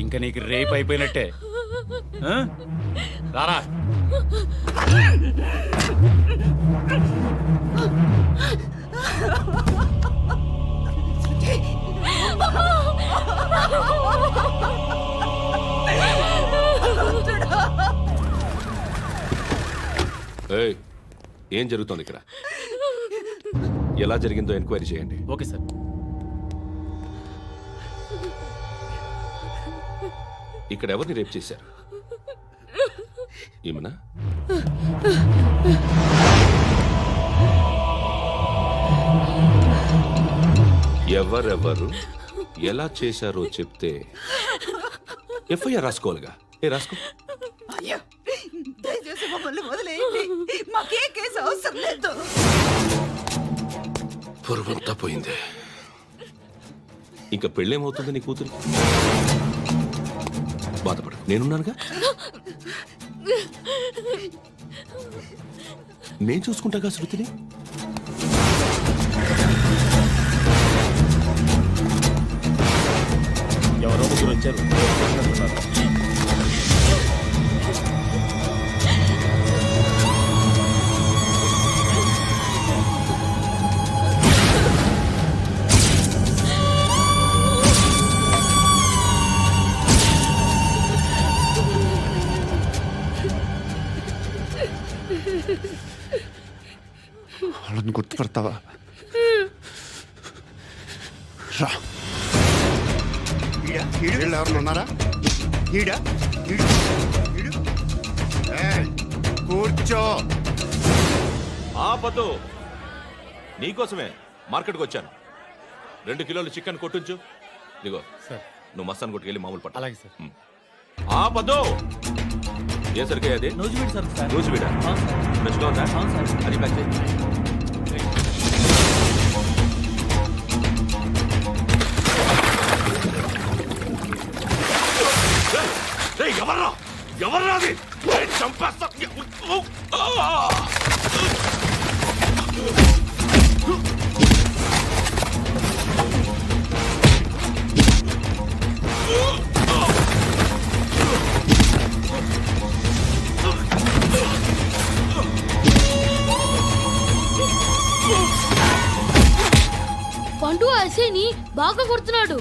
ఇంకా నీకు రేప్ అయిపోయినట్టే. రారా. ఏం జరుగుతోంది ఇక్కడ? ఎలా జరిగిందో ఎంక్వైరీ చేయండి. Okay sir. ఇక్కడ ఎవరిని రేప్ చేశారు? ఈమెనా? ఎవరెవరు ఎలా చేశారో చెప్తే ఎఫ్ఐఆర్ రాసుకోవాలిగా. రాసుకో. దయచేసి మమ్మల్ని వదిలేయండి, మాకే కేసు అవసరం లేదు. పొరువంతా పోయింది. ఇంకా పెళ్ళేమవుతుంది నీ కూతురు? బాధపడు, నేనున్నానుగా. నేను చూసుకుంటాగా శృతిని. ఎవరో ముగ్గురు వచ్చారు. వాళ్ళని గుర్తుపడతావా? రా. వీళ్ళు ఎవరు ఉన్నారా? కూర్చో. ఆపదు. నీకోసమే మార్కెట్కి వచ్చాను. 2 కిలోలు చికెన్ కొట్టించు. ఇదిగో సార్. నువ్వు మస్తాన్ కొట్టుకెళ్ళి మామూలు పట్టు. అలాగే సార్. ఆపదు. ఏ సరికే అది? నూజివీడు సార్. నూజివీడా? ఫ్రెష్గా ఉందా? అది ప్యాక్ చేయి. ఎవర్రా? ఎవర్రా అది? చంపేస్తా. పండు అసేని బాగా కొడుతున్నాడు.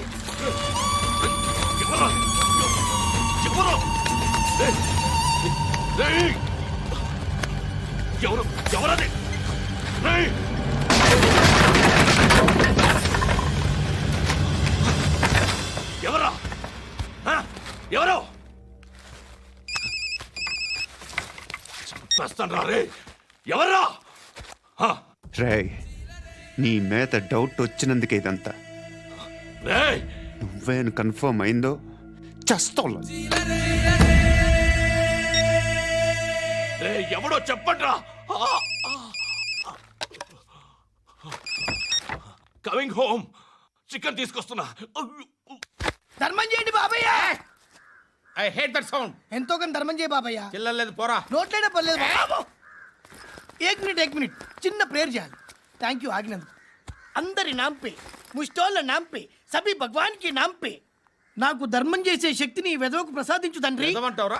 ఎవరది? ఎవరా? ఎవరు? చంపేస్తాను రా రే. ఎవరా? రే, నీ మీద డౌట్ వచ్చినందుకే ఇదంతా. రేయ్, నువ్వేను కన్ఫర్మ్ అయిందో చస్తావు. ఎవడో చెప్పండ్రా. Coming home. చికెన్ తీసుకొస్తున్నా. ధర్మం చేయండి బాబయ్య. I hate that sound. ఎంతో కానీ ధర్మం చేయ బాబయ్య. చిల్లలేదు పోరా. నోట్లేనే పర్లేదు బాబు. एक मिनट చిన్న ప్రేయర్ చేయాలి. థ్యాంక్ యూ ఆగినందుకు. అందరి నామ్ పే, ముష్టోళ్ళ నామ్ పే, సభీ భగవాన్ కి నామ్ పే నాకు ధర్మం చేసే శక్తిని ఈ వెదవకు ప్రసాదించు తండ్రి. ఏమంటావురా?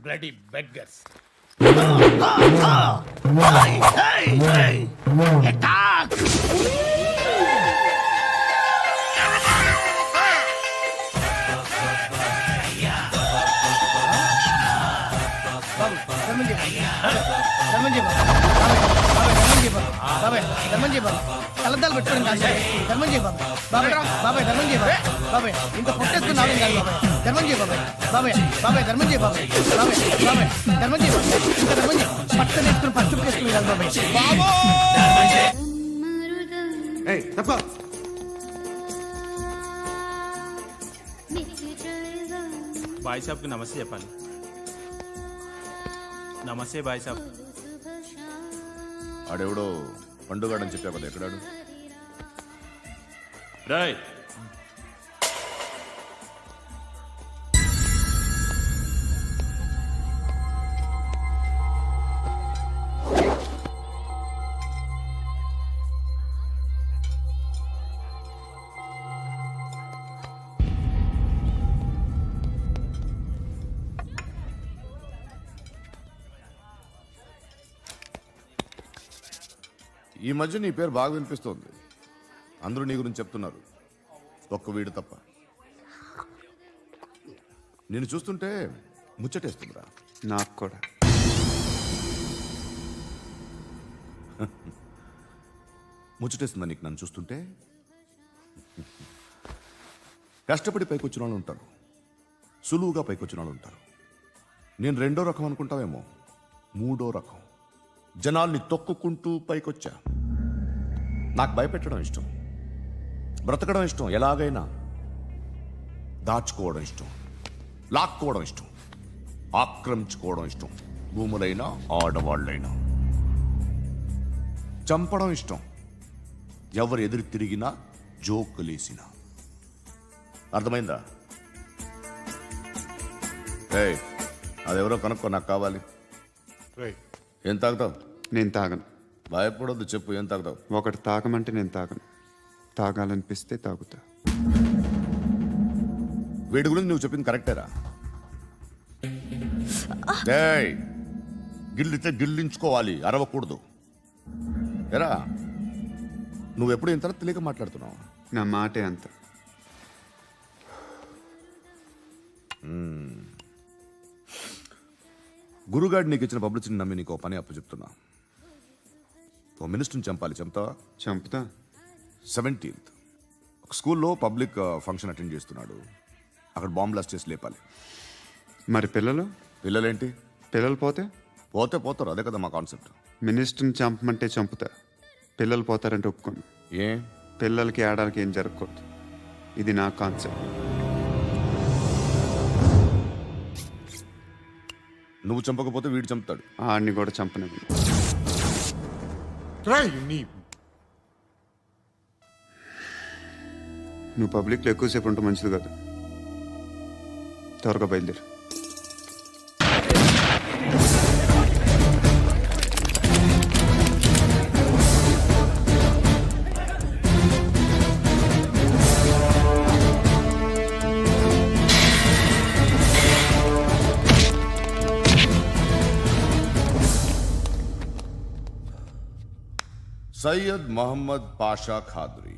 Bloody beggars. అటాక్. ధర్మం చేయ బాబాయ్. కలద్దాలు పెట్టుకోండి కాదు. ధర్మం చేయ బాబాయ్. బాబాయ్ ధర్మం చేయ బాబాయ్. ఇంకా పొట్టేసుకున్నావు కాదు బాబాయ్. ధర్మం చేయ బాబాయ్. ధర్మం చేయ బాబాయ్. ధర్మం చేయ బాబాయ్. ఇంకా ధర్మం చేయ. పట్టణ వేసుకుని పట్టు వేసుకుని కాదు బాబాయ్. తప్ప. బాయ్ సాబ్కి నమస్తే చెప్పాలి. నమస్తే బాయ్ సాబ్. ఆడెవడో పండుగాడని చెప్పా కదా, ఎక్కడాడు? రాయ్, ఈ మధ్య నీ పేరు బాగా వినిపిస్తోంది. అందరూ నీ గురించి చెప్తున్నారు, ఒక్క వీడు తప్ప. నేను చూస్తుంటే ముచ్చటేస్తుందిరా. నాకు కూడా. ముచ్చటేస్తుందా నీకు నన్ను చూస్తుంటే? కష్టపడి పైకొచ్చిన వాళ్ళు ఉంటారు, సులువుగా పైకొచ్చిన వాళ్ళు ఉంటారు. నేను రెండో రకం అనుకుంటావేమో, మూడో రకం. జనాల్ని తొక్కుకుంటూ పైకొచ్చా. నాకు భయపెట్టడం ఇష్టం, బ్రతకడం ఇష్టం, ఎలాగైనా దాచుకోవడం ఇష్టం, లాక్కోవడం ఇష్టం, ఆక్రమించుకోవడం ఇష్టం. భూములైనా ఆడవాళ్ళైనా చంపడం ఇష్టం, ఎవరు ఎదురు తిరిగినా జోకులేసినా. అర్థమైందా? ఏయ్, అదెవరో కనుక్కో, నాకు కావాలి. ఏం తాగుతావు? నేను తాగను. భయపడొద్దు, చెప్పు ఏం తాగుతావు? ఒకటి తాగమంటే నేను తాగను. తాగాలనిపిస్తే తాగుతా. వీడి గురించి నువ్వు చెప్పింది కరెక్టేరా? ఏయ్, గిల్లితే గిల్లించుకోవాలి, అరవకూడదు. ఎరా, నువ్వెప్పుడు ఇంత తెలియక మాట్లాడుతున్నావు? నా మాటే అంత. గురుగాడు నీకు ఇచ్చిన పబ్లిసిటీని నమ్మి నీకు ఓ పని అప్పు చెప్తున్నా. ఓ మినిస్టర్ని చంపాలి, చంపుతావా? చంపుతా. 17th ఒక స్కూల్లో పబ్లిక్ ఫంక్షన్ అటెండ్ చేస్తున్నాడు. అక్కడ బాంబ్ బ్లాస్ట్ చేసి లేపాలి. మరి పిల్లలు? పిల్లలేంటి? పిల్లలు పోతే పోతే పోతారు, అదే కదా మా కాన్సెప్ట్. మినిస్టర్ని చంపమంటే చంపుతా. పిల్లలు పోతారంటే ఒప్పుకోను. ఏ? పిల్లలకి ఆడాలకి ఏం జరగకూడదు. ఇది నా కాన్సెప్ట్. నువ్వు చంపకపోతే వీడు చంపుతాడు. ఆడిని కూడా చంపనివ్వను. నువ్వు పబ్లిక్లో ఎక్కువసేపు ఉంటే మంచిది కాదు. త్వరగా బయలుదేరు. సయ్యద్ మహమ్మద్ పాషా ఖాద్రీ.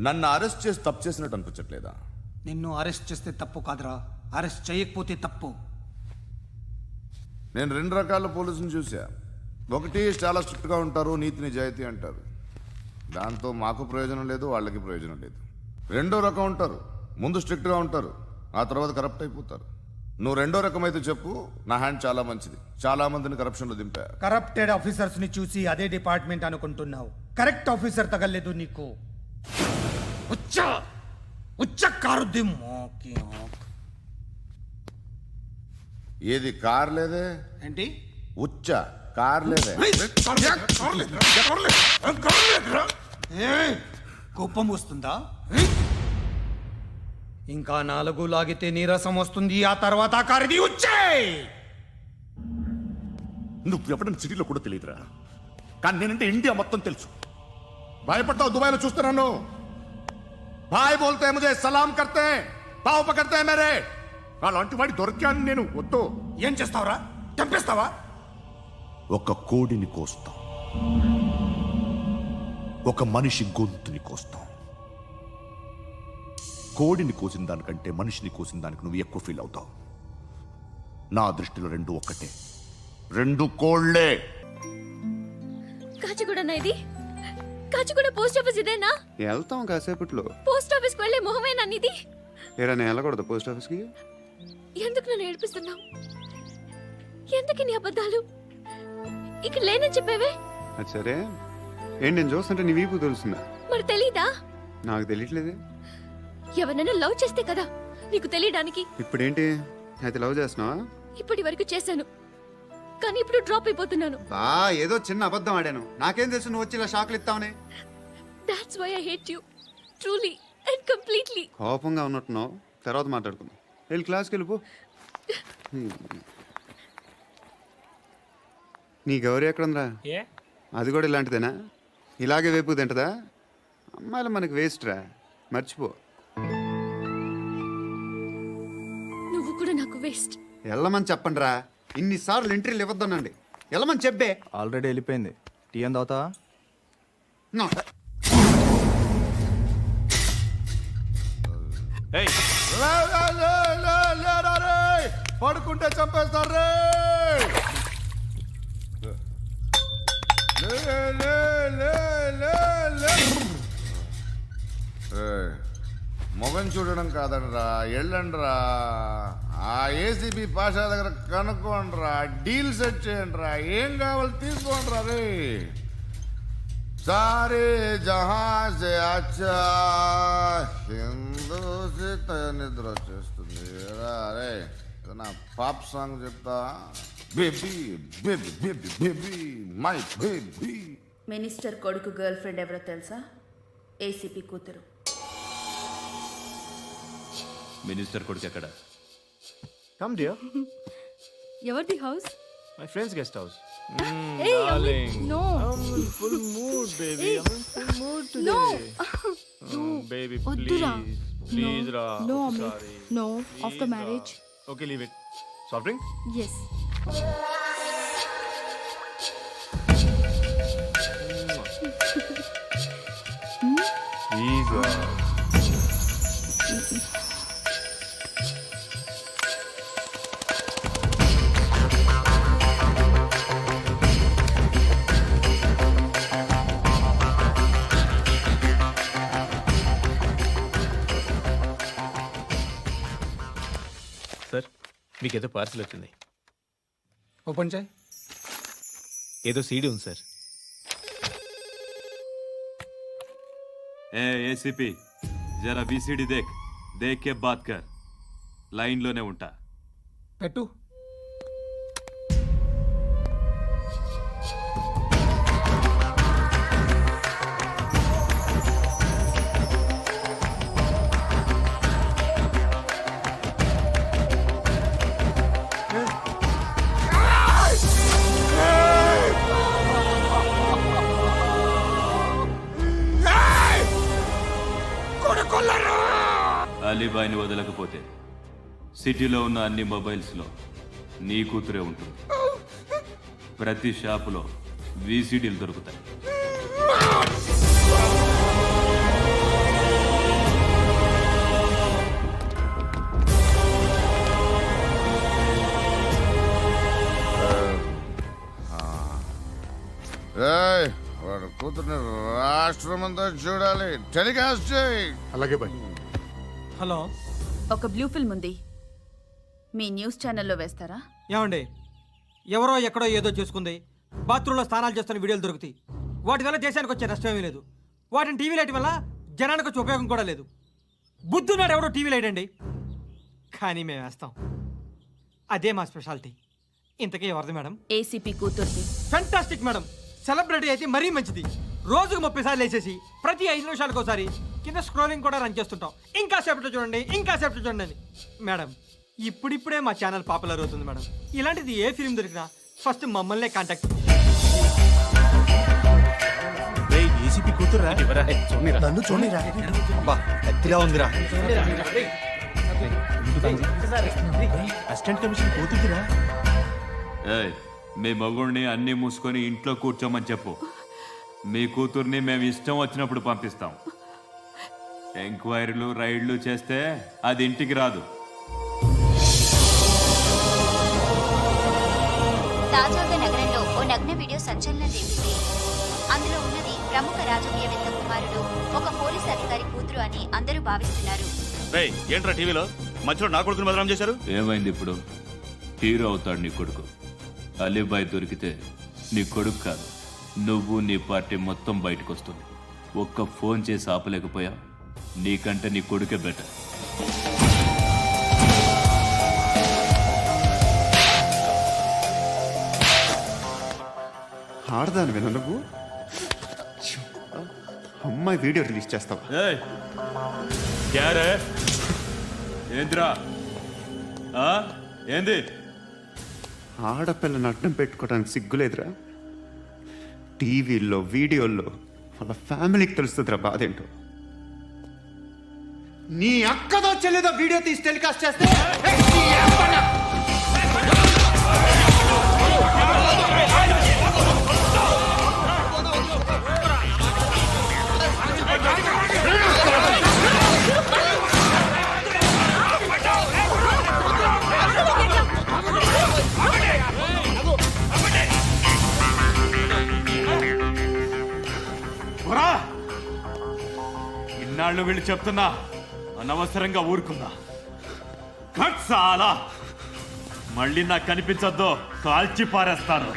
నన్ను అరెస్ట్ చేసి తప్పు చేసినట్టు అనిపించట్లేదా? నిన్ను అరెస్ట్ చేస్తే తప్పు కాదురా, అరెస్ట్ చేయకపోతే తప్పు. నేను 2 రకాల పోలీసుని చూసా. ఒకటి చాలా స్ట్రిక్ట్గా ఉంటారు, నీతి నిజాయితీ అంటారు. దాంతో మాకు ప్రయోజనం లేదు, వాళ్ళకి ప్రయోజనం లేదు. రెండో రకం ఉంటారు, ముందు స్ట్రిక్ట్గా ఉంటారు, ఆ తర్వాత కరప్ట్ అయిపోతారు. నువ్వు రెండో రకం అయితే చెప్పు, నా హ్యాండ్ చాలా మంచిది. చాలా మందిని కరప్షన్లో దింపా. కరప్టెడ్ ఆఫీసర్స్ ని చూసి అదే డిపార్ట్మెంట్ అనుకుంటున్నావు. కరెక్ట్ ఆఫీసర్ తగలేదు నీకు. ఉచ్చ కారుద్ది మోకి ఆక్. ఏది కార్ లేదే? ఏంటి? ఉచ్చ కార్ లేదే? ఏయ్, కోపం వస్తుందా? ఇంకా 4 లాగితే నీరసం వస్తుంది, ఆ తర్వాత కారిది ఉచ్చే. నువ్వు ఎప్పుడైనా సిటీలో కూడా తెలియదురా, కానీ నేనంటే ఇండియా మొత్తం తెలుసు. భయపడతావు? దుబాయ్లో చూస్తున్నాను. భాయ్ బోల్తే ముజే సలాం కర్తే పావు పకర్తే మేరే. అలాంటి వాడి దొరికాను నేను. వద్దు. ఏం చేస్తావురా? చంపేస్తావా? ఒక కోడిని కోస్తాం, ఒక మనిషి గొంతుని కోస్తాం. కోడిని కోసిన దానికంటే మనిషిని కోసిన దానికి నువ్వు ఎక్కువ ఫీల్ అవుతావు. నా దృష్టిలో 2 ఒక్కటే, 2 కోళ్లే. కాచిగూడ ఇది కాచిగూడ పోస్ట్ ఆఫీస్ ఇదేనా? వెళ్తాం కాసేపట్లో. పోస్ట్ ఆఫీస్కి వెళ్ళే మొహమేనా ఇది? ఏరా, నేను వెళ్ళకూడదు పోస్ట్ ఆఫీస్కి? ఎందుకు నన్ను ఏడిపిస్తున్నావు? ఎందుకు నీ అబద్ధాలు? ఇక్కడ లేనని చెప్పేవే. అది సరే, ఏంటి నేను చూస్తుంటే నీ వీపు తెలుస్తుందా? మరి తెలీదా? నాకు తెలియట్లేదే. ఎవరైనా లవ్ చేస్తే కదా నీకు తెలియడానికి. ఇప్పుడేంటి అయితే లవ్ చేస్తున్నావా? ఇప్పటి వరకు చేశాను, కానీ ఇప్పుడు డ్రాప్ అయిపోతున్నాను. ఏదో చిన్న అబద్ధం ఆడాను. నాకేం తెలుసు నువ్వు వచ్చి ఇలా షాక్లు ఇస్తావని. That's why I hate you truly and completely. కోపంగా ఉన్నట్టున్నావు, తర్వాత మాట్లాడుకుందాం. వెళ్ళి క్లాస్కి వెళ్ళిపో. నీ గౌరీ ఎక్కడుందిరా? అది కూడా ఇలాంటిదేనా? ఇలాగే వేపు తింటదా? అమ్మాయిలు మనకి వేస్ట్ రా, మర్చిపో. నువ్వు కూడా నాకు వేస్ట్. వెళ్ళమని చెప్పండి రా. ఇన్నిసార్లు ఎంట్రీలు ఇవ్వద్దనండి. వెళ్ళమని చెప్పే. ఆల్రెడీ వెళ్ళిపోయింది. టీ అని తాగుతావా? ఏయ్ పడుకుంటే చంపేస్తారు రే. మొగం చూడడం కాదండ్రా, ఎళ్ళండ్రా. ఆ ఏసీబీ పాషా దగ్గర కనుక్కోండ్రా, డీల్ సెట్ చేయండిరా, ఏం కావాలి తీసుకోండిరా రే. సారే జహా సే అచ్చా హిందూ నిద్ర వచ్చేస్తుంది రే. నా పాప్ సాంగ్ చెప్తా. Baby baby baby baby my baby. Minister కొడుకు గర్ల్ ఫ్రెండ్ ఎవరో తెలుసా? ఏసీపీ కూతురు. మినిస్టర్ కొడుకు ఎక్కడ? Come dear. ఎవరిది house? My friend's guest house. Hey, Darling. no. I'm in full mood, baby. Hey. I'm in full mood today. No. Baby, వద్దురా. please. Please, Ra. No, I'm Amit. sorry. No, Please, after Ra. marriage. Okay, leave it. Soft drink? Yes. Please, Ra. Sir మీకేదో parcel వచ్చింది. Open చేయి. ఏదో CD ఉంది sir. ACP జరా బీసీడీ దేక్ కే బాత్ కర్. లైన్లోనే ఉంటా. పెట్టు. అలీబాయిని వదలకపోతే సిటీలో ఉన్న అన్ని మొబైల్స్లో నీ కూతురే ఉంటుంది. ప్రతి షాపులో వీసీడీలు దొరుకుతాయి. ఏయ్, వాడు కూతుర్ని రాష్ట్రమంతా చూడాలి. టెలికాస్ట్ చేయి. అలాగే బాయ్. హలో, ఒక బ్లూ ఫిల్మ్ ఉంది, మీ న్యూస్ ఛానల్లో వేస్తారా? ఏమండి? ఎవరో ఎక్కడో ఏదో చేసుకుంది, బాత్రూంలో స్నానాలు చేస్తున్న వీడియోలు దొరుకుతాయి. వాటి వల్ల దేశానికి వచ్చే నష్టం ఏమీ లేదు. వాటిని టీవీ లైట్ వల్ల జనానికి వచ్చే ఉపయోగం కూడా లేదు. బుద్ధున్నాడు ఎవడో టీవీ లైట్ అండి, కానీ మేము వేస్తాం. అదే మా స్పెషాలిటీ. ఇంతకీ ఎవరిది మేడం? ఏసీపీ కూతుర్ది. Fantastic madam. సెలబ్రిటీ అయితే మరీ మంచిది. రోజుకు 30 సార్లు వేసేసి ప్రతి 5 నిమిషాలకు ఒకసారి కింద స్క్రోలింగ్ కూడా రన్ చేస్తుంటాం. ఇంకా సేపట్లో చూడండి, ఇంకా సేపట్లో చూడండి అని. మేడం, ఇప్పుడిప్పుడే మా ఛానల్ పాపులర్ అవుతుంది మేడం. ఇలాంటిది ఏ ఫిల్మ్ దొరికినా ఫస్ట్ మమ్మల్నే కాంటాక్ట్. ఏసీపీ కూతురా? నన్ను చూడరా. బా ఎత్తిలా ఉందిరా. అసిస్టెంట్ కమిషన్ కూతురురా? ఏయ్, మీ మగుడిని అన్నీ మూసుకొని ఇంట్లో కూర్చోమని చెప్పు. మీ కూతుర్ని మేము ఇష్టం వచ్చినప్పుడు పంపిస్తాం. ఎంక్వైరీలు రైడ్లు చేస్తే అది ఇంటికి రాదు. తాజాగా నగరంలో ఓ నగ్న వీడియో సంచలనం రేపింది. అందులో ఉన్నది ప్రముఖ రాజకీయవేత్త కుమారుడు, ఒక పోలీస్ అధికారి కూతురు అని అందరూ భావిస్తున్నారు. ఏంట్రా టీవీలో మధ్యలో నా కొడుకుని బదనాం చేశారు? ఏమైంది ఇప్పుడు? హీరో అవుతాడు నీ కొడుకు. అలీబాయ్ దొరికితే నీ కొడుకు కాదు, నువ్వు నీ పార్టీ మొత్తం బయటకు వస్తుంది. ఒక్క ఫోన్ చేసి ఆపలేకపోయా, నీకంటే నీ కొడుకే బెటర్. ఆడదానివేనా నువ్వు? అమ్మాయి వీడియో రిలీజ్ చేస్తావా? ఏంద్రా ఏంది? ఆడపిల్లని అడ్డం పెట్టుకోవడానికి సిగ్గులేదురా? టీవీల్లో వీడియోల్లో వాళ్ళ ఫ్యామిలీకి తెలుస్తుందిరా బాధ ఏంటో. నీ అక్కదో చెల్లిదో వీడియో తీసి టెలికాస్ట్ చేస్తే వాళ్ళు వీళ్ళు చెప్తున్నా అనవసరంగా ఊరుకున్నా కట్ చాలా మళ్ళీ నాకు కనిపించొద్దు కాల్చి పారేస్తాను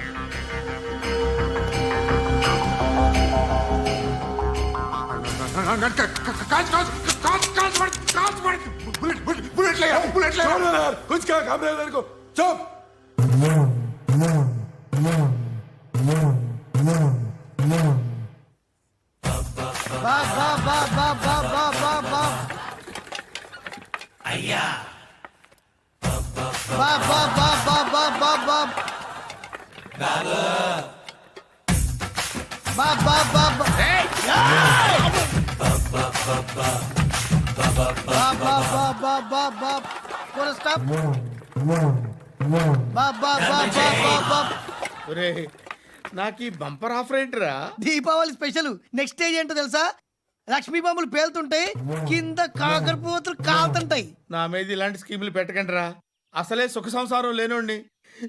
బా బా బా బా బా బా బా బా అయ్యా బా బా బా బా బా బా బా బా బా బా బా బా బా బా బా బా పూరా స్టాప్ బా బా బా బా బా బా నాకు ఈ బంపర్ ఆఫర్ ఏంటిరా? దీపావళి స్పెషల్ నెక్స్ట్ స్టేజ్ ఏంటో తెలుసా? లక్ష్మీ బాంబులు పేలుతుంటాయి, కింద కాకరపువ్వుతులు కాలుతుంటాయి. నా మీద ఇలాంటి స్కీములు పెట్టకండి రా. అసలే సుఖ సంసారం లేనోండి,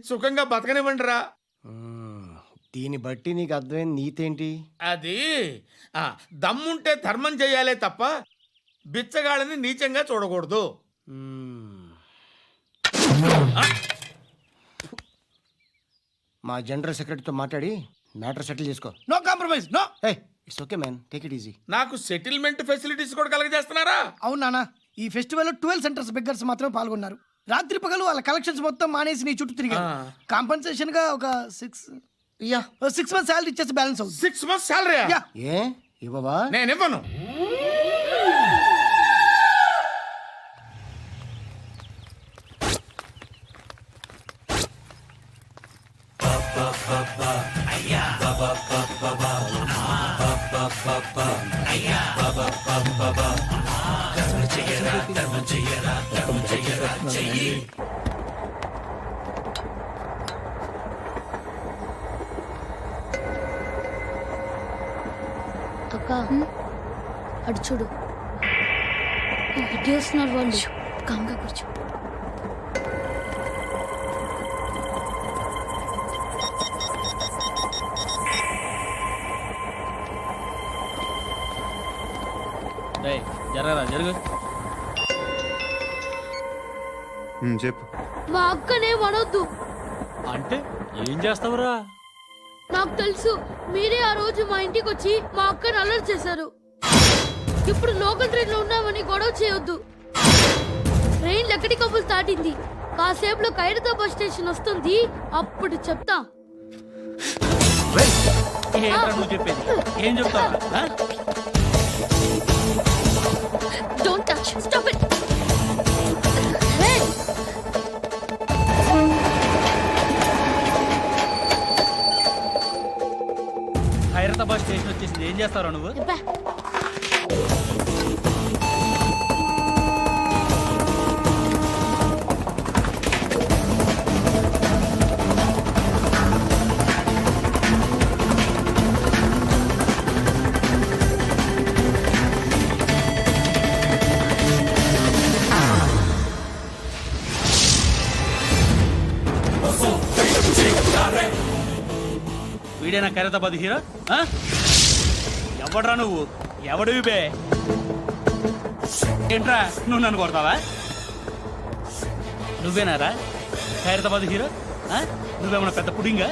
సుఖంగా బతకనివ్వండి రా. దీన్ని బట్టి నీకు అర్థమైన నీతేంటి? అది దమ్ముంటే ధర్మం చేయాలే తప్ప బిచ్చగాళ్ళని నీచంగా చూడకూడదు. మా జనరల్ సెక్రటరీతో మాట్లాడి మ్యాటర్ సెటిల్ చేసుకో. No compromise, no. It's okay man, take it easy. నాకు సెటిల్మెంట్ ఫెసిలిటీస్ కూడా కలగజేస్తున్నారా? అవును నాన్న, ఈ ఫెస్టివల్ 12 సెంటర్స్ బెగ్గర్స్ మాత్రమే పాల్గొన్నారు. రాత్రి పగలు వాళ్ళ కలెక్షన్స్ మొత్తం మానేసి నీ చుట్టూ తిరిగారు. కాంపన్సేషన్ గా ఒక 6 మంత్స్ సాలరీ ఇచ్చేసి బ్యాలెన్స్ అవుతుంది. 6 months సాలరీ? ఏ ఇవ్వవా? నేను ఇవ్వను. అక్క అటు చూడు, ఇటు వస్తున్నారు వాళ్ళు. కామ్గా కూర్చో. జరగరా జరుగు. చెప్పు. మా అక్కనే వడొద్దు. అంటే ఏం చేస్తావురా? నాకు తెలుసు, మీరే ఆ రోజు మా ఇంటికి వచ్చి మా అక్కని అలర్ట్ చేశారు. ఇప్పుడు లోకల్ ట్రైన్ లో ఉన్నామని గొడవ చేయొద్దు. ట్రైన్ ఎక్కడి కబులు దాటింది. కాసేపులో ఖైరతాబాద్ స్టేషన్ వస్తుంది, అప్పుడు చెప్తా. నువ్వు చెప్పేది ఏం చెప్తావు? Don't touch. Stop it. Hey. Khairatabad station వచ్చేసింది, ఏం చేస్తారా నువ్వు? వీడేనా ఖైరతాబాద్ హీరో? ఎవడ్రా నువ్వు? ఎవడివి బే? ఏంట్రా నువ్వు నన్ను కొడతావా? నువ్వేనారా ఖైరతాబాద్ హీరో? నువ్వేమన్నా పెద్ద పుడింగా?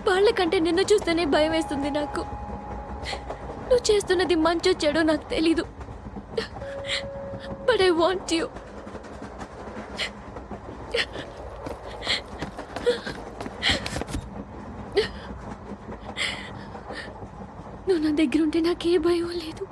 వాళ్ళకంటే నిన్ను చూస్తేనే భయం వేస్తుంది నాకు. నువ్వు చేస్తున్నది మంచో చెడో నాకు తెలీదు, బట్ ఐ వాంట్ యూ. నువ్వు నా దగ్గర ఉంటే నాకే భయం లేదు.